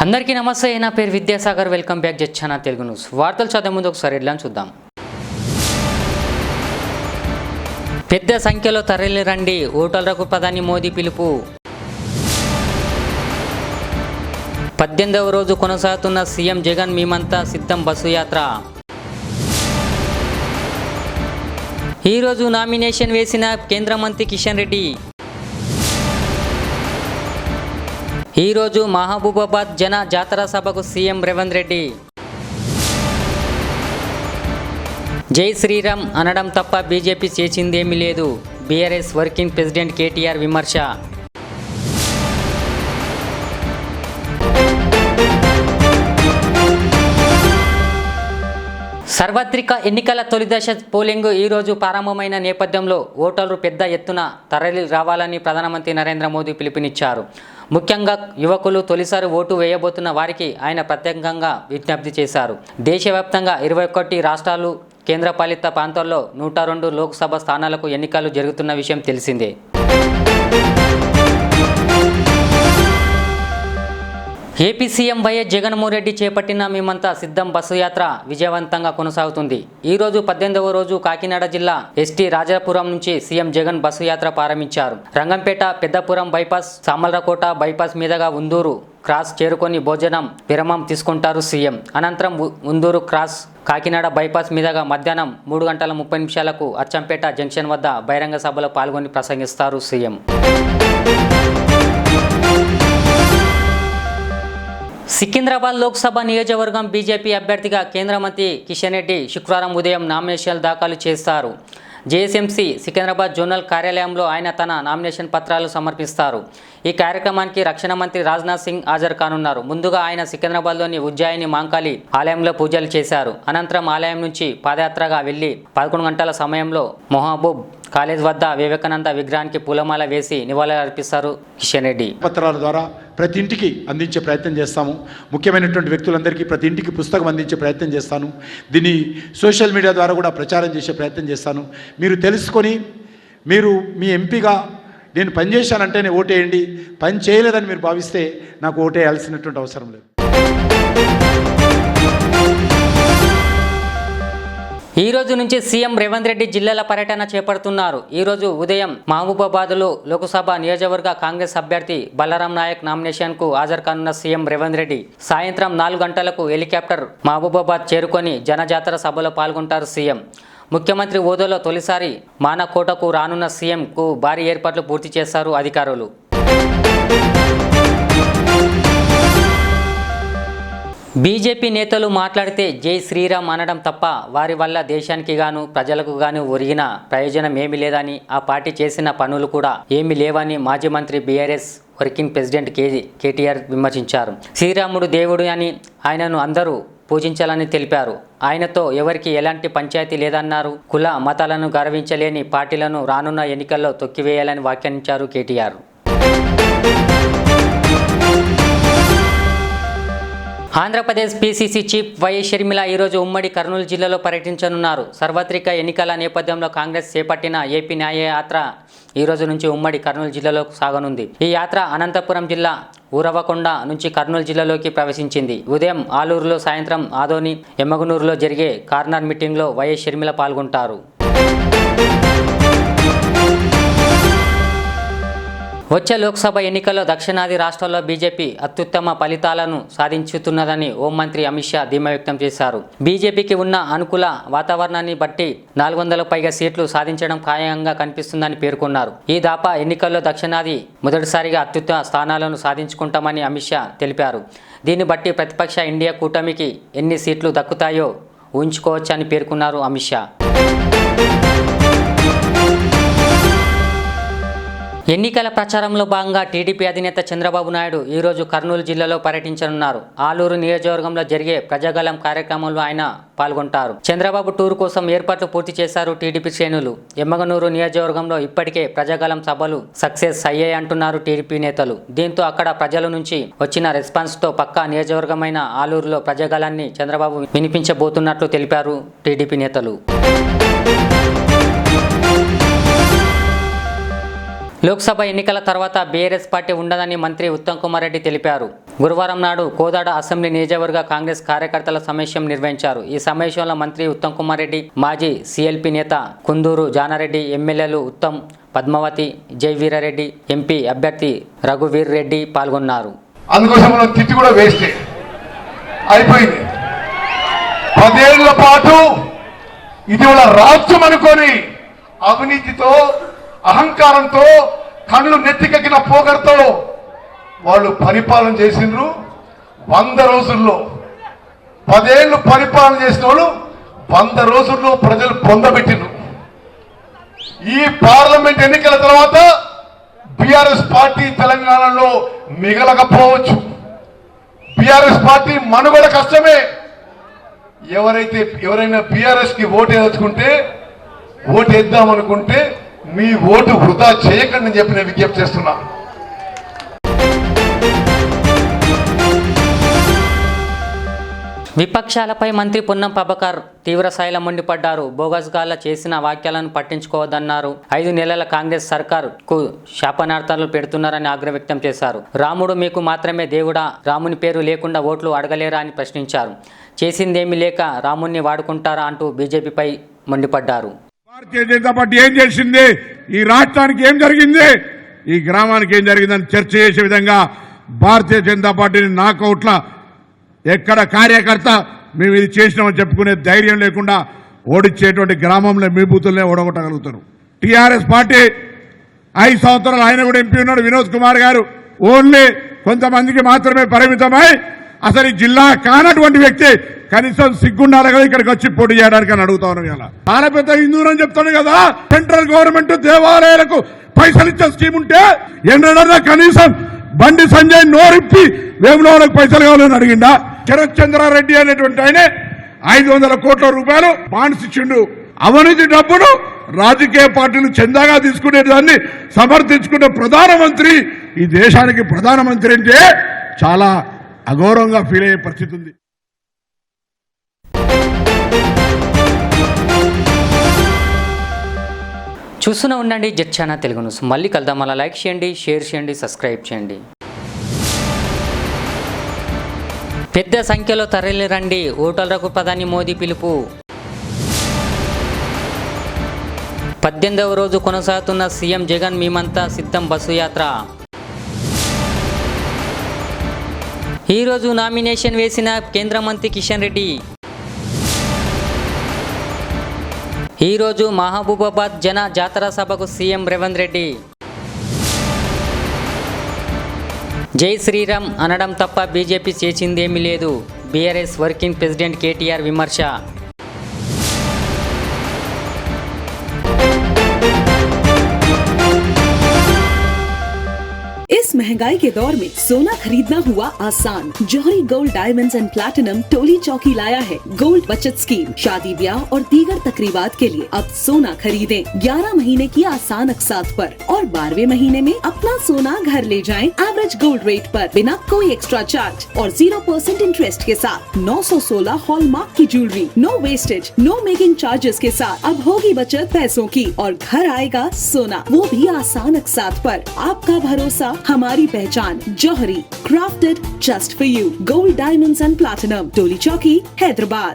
అందరికీ నమస్తే. నా పేరు విద్యాసాగర్. వెల్కమ్ బ్యాక్ జచ్చానా తెలుగు న్యూస్. వార్తలు చదివే ముందు ఒకసారి హెడ్లైన్స్ చూద్దాం. పెద్ద సంఖ్యలో తరలిరండి, ఓటర్లకు ప్రధాని మోదీ పిలుపు. 18వ రోజు కొనసాగుతున్న సీఎం జగన్ మేమంతా సిద్ధం బస్సు యాత్ర. ఈరోజు నామినేషన్ వేసిన కేంద్ర మంత్రి కిషన్ రెడ్డి. ఈరోజు మహబూబాబాద్ జన జాతర సభకు సీఎం రేవంత్ రెడ్డి. జై శ్రీరామ్ అనడం తప్ప బీజేపీ చేసిందేమీ లేదు, బీఆర్ఎస్ వర్కింగ్ ప్రెసిడెంట్ కేటీఆర్ విమర్శ. సార్వత్రిక ఎన్నికల తొలిదశ పోలింగ్ ఈరోజు ప్రారంభమైన నేపథ్యంలో ఓటర్లు పెద్ద ఎత్తున తరలి రావాలని ప్రధానమంత్రి నరేంద్ర మోదీ పిలుపునిచ్చారు. ముఖ్యంగా యువకులు తొలిసారి ఓటు వేయబోతున్న వారికి ఆయన ప్రత్యేకంగా విజ్ఞప్తి చేశారు. దేశవ్యాప్తంగా 21 రాష్ట్రాలు, కేంద్రపాలిత ప్రాంతాల్లో 102 లోక్సభ స్థానాలకు ఎన్నికలు జరుగుతున్న విషయం తెలిసిందే. AP CM YS Jaganmohan Reddy చేపట్టిన మేమంతా సిద్ధం బస్సు యాత్ర విజయవంతంగా కొనసాగుతుంది. ఈరోజు 18వ రోజు కాకినాడ జిల్లా ఎస్టీ రాజాపురం నుంచి సీఎం జగన్ బస్సు యాత్ర ప్రారంభించారు. రంగంపేట, పెద్దపురం బైపాస్, సామర్లకోట బైపాస్ మీదుగా ఉందూరు క్రాస్ చేరుకొని భోజనం విరామం తీసుకుంటారు సీఎం. అనంతరం ఉందూరు క్రాస్ కాకినాడ బైపాస్ మీదుగా మధ్యాహ్నం 3:30 అచ్చంపేట జంక్షన్ వద్ద బహిరంగ సభలో పాల్గొని ప్రసంగిస్తారు సీఎం. సికింద్రాబాద్ లోక్సభ నియోజకవర్గం బీజేపీ అభ్యర్థిగా కేంద్ర మంత్రి కిషన్ రెడ్డి శుక్రవారం ఉదయం నామినేషన్లు దాఖలు చేస్తారు. జేఎస్ఎంసీ సికింద్రాబాద్ జోనల్ కార్యాలయంలో ఆయన తన నామినేషన్ పత్రాలు సమర్పిస్తారు. ఈ కార్యక్రమానికి రక్షణ మంత్రి రాజ్నాథ్ సింగ్ హాజరు కానున్నారు. ముందుగా ఆయన సికింద్రాబాద్లోని ఉజ్జయిని మాంకాళి ఆలయంలో పూజలు చేశారు. అనంతరం ఆలయం నుంచి పాదయాత్రగా వెళ్లి 11 గంటల సమయంలో మహబూబ్ కాలేజ్ వద్ద వివేకానంద విగ్రహానికి పూలమాల వేసి నివాళులు అర్పిస్తారు కిషన్ రెడ్డి. పత్రాల ద్వారా ప్రతి ఇంటికి అందించే ప్రయత్నం చేస్తాము. ముఖ్యమైనటువంటి వ్యక్తులందరికీ ప్రతి ఇంటికి పుస్తకం అందించే ప్రయత్నం చేస్తాను. దీన్ని సోషల్ మీడియా ద్వారా కూడా ప్రచారం చేసే ప్రయత్నం చేస్తాను. మీరు తెలుసుకొని మీరు మీ ఎంపీగా నేను పనిచేశానంటేనే ఓటేయండి, పని చేయలేదని మీరు భావిస్తే నాకు ఓటేయాల్సినటువంటి అవసరం లేదు. ఈ రోజు నుంచి సీఎం రేవంత్ రెడ్డి జిల్లాల పర్యటన చేపడుతున్నారు. ఈరోజు ఉదయం మహబూబాబాద్లో లోక్సభ నియోజకవర్గ కాంగ్రెస్ అభ్యర్థి బలరాం నాయక్ నామినేషన్కు హాజరు కానున్న సీఎం రేవంత్ రెడ్డి సాయంత్రం 4 గంటలకు హెలికాప్టర్ మహబూబాబాద్ చేరుకొని జనజాతర సభలో పాల్గొంటారు సీఎం. ముఖ్యమంత్రి హోదాలో తొలిసారి మానకోటకు రానున్న సీఎంకు భారీ ఏర్పాట్లు పూర్తి చేస్తారు అధికారులు. బీజేపీ నేతలు మాట్లాడితే జై శ్రీరామ్ అనడం తప్ప వారి వల్ల దేశానికి గాను ప్రజలకు గాను ఒరిగిన ప్రయోజనం ఏమీ లేదని, ఆ పార్టీ చేసిన పనులు కూడా ఏమీ లేవని మాజీ మంత్రి బీఆర్ఎస్ వర్కింగ్ ప్రెసిడెంట్ కేటీఆర్ విమర్శించారు. శ్రీరాముడు దేవుడు అని ఆయనను అందరూ పూజించాలని తెలిపారు. ఆయనతో ఎవరికి ఎలాంటి పంచాయతీ లేదన్నారు. కుల మతాలను గౌరవించలేని పార్టీలను రానున్న ఎన్నికల్లో తొక్కివేయాలని వ్యాఖ్యానించారు KTR. Andhra Pradesh PCC chief YS Sharmila ఈరోజు ఉమ్మడి కర్నూలు జిల్లాలో పర్యటించనున్నారు. సార్వత్రిక ఎన్నికల నేపథ్యంలో కాంగ్రెస్ చేపట్టిన ఏపీ న్యాయ యాత్ర ఈ రోజు నుంచి ఉమ్మడి కర్నూలు జిల్లాలో సాగనుంది. ఈ యాత్ర అనంతపురం జిల్లా ఊరవకొండ నుంచి కర్నూలు జిల్లాలోకి ప్రవేశించింది. ఉదయం ఆలూరులో, సాయంత్రం ఆదోని, ఎమ్మగనూరులో జరిగే కార్నర్ మీటింగ్లో వైఎస్ షర్మిల పాల్గొంటారు. వచ్చే లోక్సభ ఎన్నికల్లో దక్షిణాది రాష్ట్రాల్లో బీజేపీ అత్యుత్తమ ఫలితాలను సాధించుతున్నదని హోంమంత్రి అమిత్ షా ధీమా వ్యక్తం చేశారు. బీజేపీకి ఉన్న అనుకూల వాతావరణాన్ని బట్టి 400 పైగా సీట్లు సాధించడం ఖాయంగా కనిపిస్తుందని పేర్కొన్నారు. ఈ దాపా ఎన్నికల్లో దక్షిణాది మొదటిసారిగా అత్యుత్తమ స్థానాలను సాధించుకుంటామని అమిత్ షా తెలిపారు. దీన్ని బట్టి ప్రతిపక్ష ఇండియా కూటమికి ఎన్ని సీట్లు దక్కుతాయో ఊహించుకోవచ్చని పేర్కొన్నారు అమిత్ షా. ఎన్నికల ప్రచారంలో భాగంగా టీడీపీ అధినేత చంద్రబాబు నాయుడు ఈరోజు కర్నూలు జిల్లాలో పర్యటించనున్నారు. ఆలూరు నియోజకవర్గంలో జరిగే ప్రజాగలం కార్యక్రమంలో ఆయన పాల్గొంటారు. చంద్రబాబు టూర్ కోసం ఏర్పాట్లు పూర్తి చేశారు టీడీపీ శ్రేణులు. ఎమ్మగనూరు నియోజకవర్గంలో ఇప్పటికే ప్రజాగలం సభలు సక్సెస్ అయ్యాయి అంటున్నారు టీడీపీ నేతలు. దీంతో అక్కడ ప్రజల నుంచి వచ్చిన రెస్పాన్స్తో పక్కా నియోజకవర్గమైన ఆలూరులో ప్రజాగలాన్ని చంద్రబాబు వినిపించబోతున్నట్లు తెలిపారు టీడీపీ నేతలు. లోక్సభ ఎన్నికల తర్వాత బీఆర్ఎస్ పార్టీ ఉండదని మంత్రి ఉత్తమ్ కుమార్ రెడ్డి తెలిపారు. గురువారం నాడు కోదాడ అసెంబ్లీ నియోజకవర్గ కాంగ్రెస్ కార్యకర్తల సమావేశం నిర్వహించారు. ఈ సమావేశంలో మంత్రి ఉత్తమ్ కుమార్ రెడ్డి, మాజీ సిఎల్పి నేత కుందూరు జానారెడ్డి, ఎమ్మెల్యేలు ఉత్తమ్, పద్మావతి, జయవీరారెడ్డి, ఎంపీ అభ్యర్థి రఘువీర్ రెడ్డి పాల్గొన్నారు. అందుకోసం మనం తిట్టి కూడా వేస్తే అయిపోయింది. 10 ఏళ్ల పాటు ఇటీవల రాజ్యం అనుకొని అవినీతితో, అహంకారంతో, కళ్ళు నెత్తికెక్కిన పోగడతో వాళ్ళు పరిపాలన చేసిండ్రు. 100 రోజుల్లో 10 ఏళ్ళు పరిపాలన చేసిన వాళ్ళు 100 రోజుల్లో ప్రజలు పొందబెట్టిండ్రు. ఈ పార్లమెంట్ ఎన్నికల తర్వాత బీఆర్ఎస్ పార్టీ తెలంగాణలో మిగలకపోవచ్చు. బీఆర్ఎస్ పార్టీ మనుగడ కష్టమే. ఎవరైనా బీఆర్ఎస్ కి ఓటు వేసుకుంటే, ఓటు వేద్దామనుకుంటే మీ ఓటు వృధా చేయకండి అని చెప్పి నేను విజ్ఞప్తి చేస్తున్నా. విపక్షాలపై మంత్రి పొన్నం ప్రభాకర్ తీవ్ర స్థాయిలో మండిపడ్డారు. బోగస్గాళ్ల చేసిన వ్యాఖ్యలను పట్టించుకోవద్దన్నారు. 5 నెలల కాంగ్రెస్ సర్కార్కు శాపనార్థాలు పెడుతున్నారని ఆగ్రహం వ్యక్తం చేశారు. రాముడు మీకు మాత్రమే దేవుడా, రాముని పేరు లేకుండా ఓట్లు అడగలేరా అని ప్రశ్నించారు. చేసిందేమీ లేక రాముణ్ణి వాడుకుంటారా అంటూ బీజేపీపై మండిపడ్డారు. భారతీయ జనతా పార్టీ ఏం చేసింది, ఈ రాష్ట్రానికి ఏం జరిగింది, ఈ గ్రామానికి ఏం జరిగిందని చర్చ చేసే విధంగా భారతీయ జనతా పార్టీని నాకౌట్ల ఎక్కడ కార్యకర్త మేము ఇది చేసినామని చెప్పుకునే ధైర్యం లేకుండా ఓడించేటువంటి గ్రామంలో మీ బూతులనే ఓడగొట్టగలుగుతారు. టీఆర్ఎస్ పార్టీ 5 సంవత్సరాలు ఆయన కూడా ఎంపీ ఉన్నాడు వినోద్ కుమార్ గారు. ఓన్లీ కొంతమందికి మాత్రమే పరిమితమై అసలు ఈ జిల్లా కానటువంటి వ్యక్తి కనీసం సిగ్గుండాలి కదా ఇక్కడికి వచ్చి పోటీ చేయడానికి అని అడుగుతా ఉన్నాం. ఇలా చాలా పెద్ద హిందువులని చెప్తాడు కదా. సెంట్రల్ గవర్నమెంట్ దేవాలయాలకు పైసలు ఇచ్చే స్కీమ్ ఉంటే ఎన్నడన్నా కనీసం బండి సంజయ్ నోరిప్పి వేములవాడకు పైసలు కావాలని అడిగిండా? శరత్ చంద్రారెడ్డి అనేటువంటి ఆయన 500 కోట్ల రూపాయలు బాండ్స్ ఇచ్చిండు. అవినీతి డబ్బును రాజకీయ పార్టీలు చందాగా తీసుకునే దాన్ని సమర్థించుకున్న ప్రధానమంత్రి, ఈ దేశానికి ప్రధానమంత్రి అంటే చాలా అగౌరవంగా ఫీల్ అయ్యే పరిస్థితి ఉంది. చూస్తూనే ఉండండి జెట్ ఛానల్ తెలుగు న్యూస్. మళ్ళీ కలుద్దాం. అలా లైక్ చేయండి, షేర్ చేయండి, సబ్స్క్రైబ్ చేయండి. పెద్ద సంఖ్యలో తరలిరండి, ఓటర్లకు ప్రధాని మోదీ పిలుపు. 18వ రోజు కొనసాగుతున్న సీఎం జగన్ మేమంతా సిద్ధం బస్సు యాత్ర. ఈరోజు నామినేషన్ వేసిన కేంద్ర మంత్రి కిషన్ రెడ్డి. ఈరోజు మహబూబాబాద్ జన జాతర సభకు సీఎం రేవంత్ రెడ్డి. జై శ్రీరామ్ అనడం తప్ప బీజేపీ చేసిందేమీ లేదు, బీఆర్ఎస్ వర్కింగ్ ప్రెసిడెంట్ కేటీఆర్ విమర్శ. इस महंगाई के दौर में सोना खरीदना हुआ आसान। जौहरी gold diamonds and platinum Toli चौकी लाया है गोल्ड बचत स्कीम। शादी ब्याह और दीगर तकरीबात के लिए अब सोना खरीदें 11 महीने की आसान अकसात पर और 12वें महीने में अपना सोना घर ले जाएं एवरेज गोल्ड रेट पर बिना कोई एक्स्ट्रा चार्ज और 0% इंटरेस्ट के साथ 916 हॉलमार्क की jewellery, no wastage, no making charges के साथ। अब होगी बचत पैसों की और घर आएगा सोना, वो भी आसान अकसात पर। आपका भरोसा हमारी पहचान। Jauhri, crafted just for you. Gold diamonds and platinum, Toli Chowki, Hyderabad.